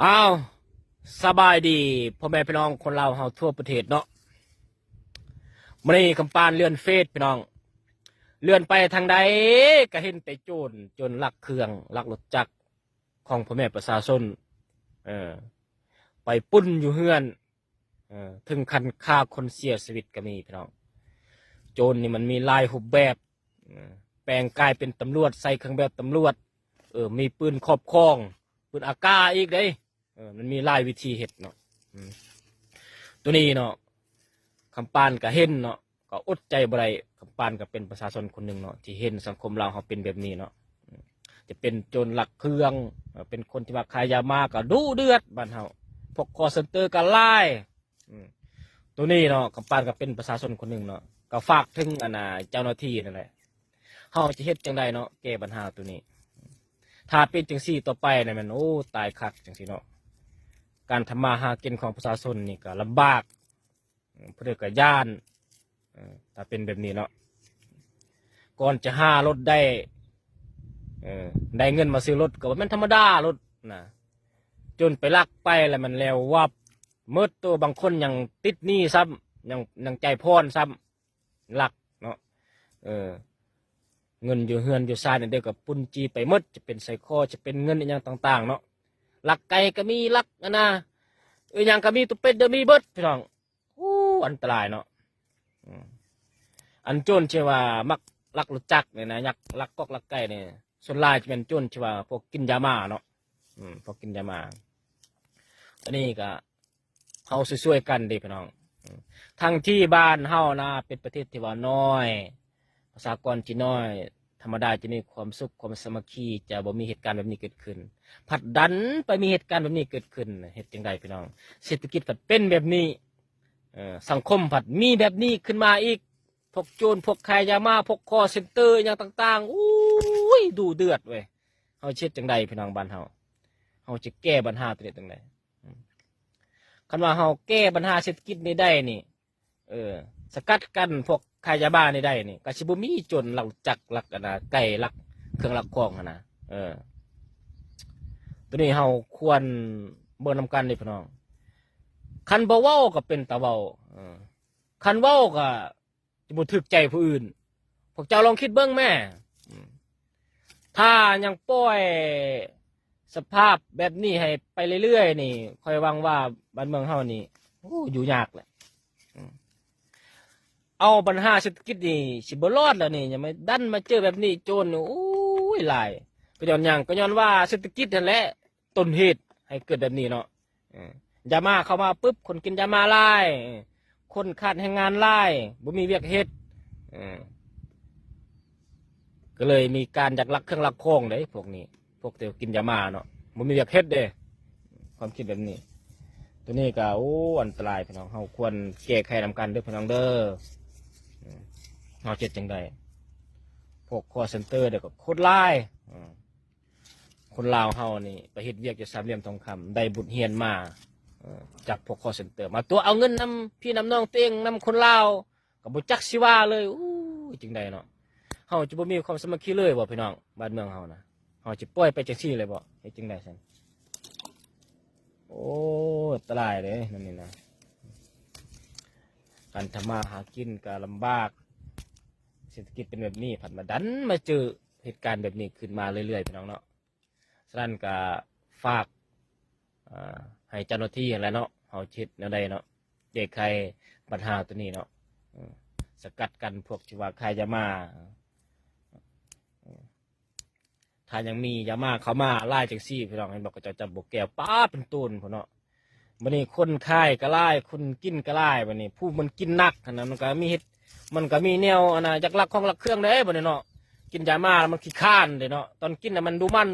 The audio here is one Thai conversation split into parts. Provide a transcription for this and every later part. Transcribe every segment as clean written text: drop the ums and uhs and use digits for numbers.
อ้าวสบายดีพ่อแม่พี่น้องคนเราวเฮาทั่วประเทศเนาะมื้อนี้คำปานเลื่อนเฟซพี่น้องเลื่อนไปทางใดก็เห็นแต่โจรลักเครื่องลักรถจักรของพ่อแม่ประชาชนเออไปปุ้นอยู่เฮือนถึงคันฆ่าคนเสียชีวิตก็มีพี่น้องโจรนี่มันมีลายรูปแบบแปลงกายเป็นตำรวจใส่เครื่องแบบตำรวจมีปืนครอบครองปืนอากาอีกเด้มันมีหลายวิธีเห็ดเนาะตัวนี้เนาะคำปานก็เห็นเนาะก็อดใจบ่ได้คำปานก็เป็นประชาชนคนหนึ่งเนาะที่เห็นสังคมเราเขาเป็นแบบนี้เนาะจะเป็นโจรหลักเครื่องเป็นคนที่ว่าขายยามาก็ดูเดือดบ้านเฮาพวกคอเซ็นเตอร์ก็ไล่ตัวนี้เนาะคำปานก็เป็นประชาชนคนหนึ่งเนาะก็ฝากถึงเจ้าหน้าที่นั่นแหละเฮาจะเฮ็ดจังไดเนาะแก้ปัญหาตัวนี้ถ้าเป็นจังซี่ต่อไปเนี่ยมันโอ้ตายคักจังซี่เนาะการทำมาหากินของประชาชนนี่ก็ลำบากเพื่อกับย่านถ้าเป็นแบบนี้เนาะก่อนจะหารถได้เงินมาซื้อรถก็ว่ามันธรรมดารถนะจนไปลักไปแล้วมันแล้ววับเมื่อตัวบางคนยังติดหนี้ซ้ำยังใจพรซ้ำลักเนาะเงินอยู่เฮือนอยู่ซายเนี่ยเดียวกับปุนจีไปมดจะเป็นไซโคจะเป็นเงินอย่างต่างๆเนาะลักไก่ก็มีลักอย่างก็มีตุเป็ดเดมีเบิดพี่น้องอันตรายเนาะอันโจรเชื่อว่ามักลักรถจักรเนี่ยนะยักลักกอกลักไก่เนี่ยส่วนลายจะเป็นโจรเชื่อว่าพวกกินยามาเนาะพวกกินยามาอันนี้ก็เฮาช่วยๆกันดีพี่น้องทั้งที่บ้านเฮานะเป็นประเทศที่ว่าน้อยประชากรที่น้อยธรรมดาจะมีความสุขความสามัคคีจะบ่มีเหตุการณ์แบบนี้เกิดขึ้นผัดดันไปมีเหตุการณ์แบบนี้เกิดขึ้นเหตุจังใดพี่น้องเศรษฐกิจผัดเป็นแบบนี้สังคมผัดมีแบบนี้ขึ้นมาอีกพวกโจรพวกขายยามาพวกคอเซ็นเตอร์อย่างต่างๆอุ้ยดูเดือดเว้ยเฮาเช็ดจังใดพี่น้องบ้านเฮาจะแก้ปัญหาตัวนี้จังใดคันว่าเฮาแก้ปัญหาเศรษฐกิจนี้ได้นี่สกัดกันพวกขายยาบ้านี่ได้นี่ก็สิบ่มีโจรลักจักรลักไก่ลักเครื่องลักของตัวนี้เฮาควรเบิ่งนำกันนี่พี่น้องคันบ่เว้าก็เป็นตาเว้าคันเว้าก็จะบ่ถึกใจผู้อื่นพวกเจ้าลองคิดเบิ่งแม่ถ้ายังปล่อยสภาพแบบนี้ให้ไปเรื่อยๆนี่ค่อยหวังว่าบ้านเมืองเฮานี่อยู่ยากแหละเอาปัญหาเศรษฐกิจนี่สิบ่รอดแล้วนี่ยังไม่ดันมาเจอแบบนี้โจรโอ้ยหลายก็ย้อนว่าเศรษฐกิจนั่นแหละต้นเหตุให้เกิดแบบนี้เนาะยามาเข้ามาปุ๊บคนกินยามาไล่คนขาดแรงงานไล่บ่มีเวียกเฮ็ดก็เลยมีการอยากลักเครื่องลักของเลยพวกนี้พวกเตียวกินยามาเนาะบ่มีเวียกเฮ็ดเด้ความคิดแบบนี้ตัวนี้ก็อันตรายพี่น้องเฮาควรแก้ไขนำกันเด้อพี่น้องเด้อเฮาเจ็ดจังใดพวกคอเซ็นเตอร์เดี๋ยวก็โคตรไล่คนลาวเฮานี่ไปเฮ็ดเวียกจะสามเหลี่ยมทองคำได้บุญเฮียนมาจากพวกคอเซ็นเตอร์มาตัวเอาเงินนำพี่นำน้องตัวเองนำคนลาวกับบุจักสิว่าเลยจริงใดเนาะเฮาจะบ่มีความสามัคคีเลยบ่พี่น้องบ้านเมืองเฮานะเฮาจะปล่อยไปจังซี่เลยบ่เฮ็ดจังใดซั่นโอ้ตรายเลยนั่นนี่นะการทำมาหากินก็ลำบากเศรษฐกิจเป็นแบบนี้ผัดมาดันมาเจอเหตุการณ์แบบนี้ขึ้นมาเรื่อยๆพี่น้องเนาะฉะนั้นก็ฝากให้เจ้าหน้าที่อะไรเนาะเฮาเช็ดแนวใดเนาะแก้ไขปัญหาตัวนี้เนาะสกัดกันพวกที่ว่าขายยามาถ้ายังมียามาเขามาไล่จังซี่พี่น้องเห็นบอกก็จะจับบกแก้วป้าเป็นต้นพอเนาะวันนี้คนขายก็ไล่คนกินก็ไล่วันนี้ผู้มันกินนักขนาดมันก็มีเฮ็ดมันก็มีแนวจักลักของลักเครื่องเด้วันนี้เนาะกินยามาแล้วมันขี้ข้านเลยเนาะตอนกินมันดูมัน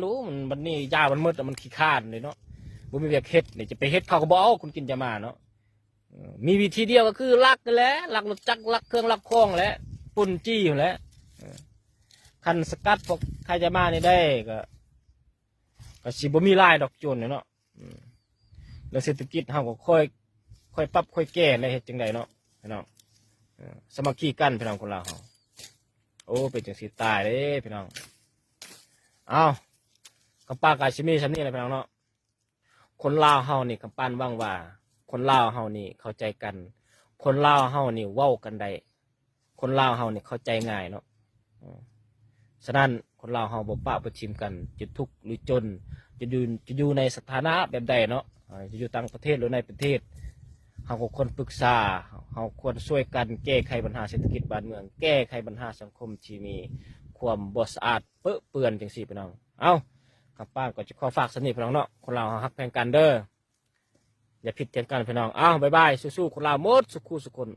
วันนี้ยามันมืดมันขี้ข้านเลยเนาะบ่มีเวียกเฮ็ดนี่จะไปเฮ็ดเขาก็บ่เอาคุณกินยามาเนาะมีวิธีเดียวก็คือลักกันแหละลักรถจักรลักเครื่องลักของแหละปุ่นจี้อยู่แหละคันสกัดพวกใครจะมานี่ได้ก็สิบ่มีลายดอกโจรเนาะแล้วเศรษฐกิจเฮาก็ค่อยปรับค่อยแก้เลยเฮ็ดจังไดเนาะพี่น้องสามัคคีกันพี่น้องคนลาวเฮาโอ้เป็นจังสิตายเด้พี่น้องเอากับป้ากาชิมีชั้นนี้เลยพี่น้องเนาะ คนลาวเฮานี่คำปานว่างว่าคนลาวเฮานี่เข้าใจกันคนลาวเฮานี่เว้ากันได้คนลาวเฮานี่เข้าใจง่ายเนาะฉะนั้นคนลาวเฮาบ่ปะบ่ชิมกันจะทุกข์หรือจนจะอยู่ในสถานะแบบใดเนาะจะอยู่ต่างประเทศหรือในประเทศเฮาก็ควรปรึกษาเฮาควรช่วยกันแก้ไขปัญหาเศรษฐกิจบ้านเมืองแก้ไขปัญหาสังคมที่มีความบ่สะอาดเปื้อเปื้อนจังซี่พี่น้องเอ้าคำป้านก็จะขอฝากสนิทพี่น้องเนาะคนลาวเฮาฮักแพงกันเด้ออย่าผิดเทียงกันพี่น้องอ้าวบ๊ายบายสู้ๆคนลาวหมดสุขุสุคน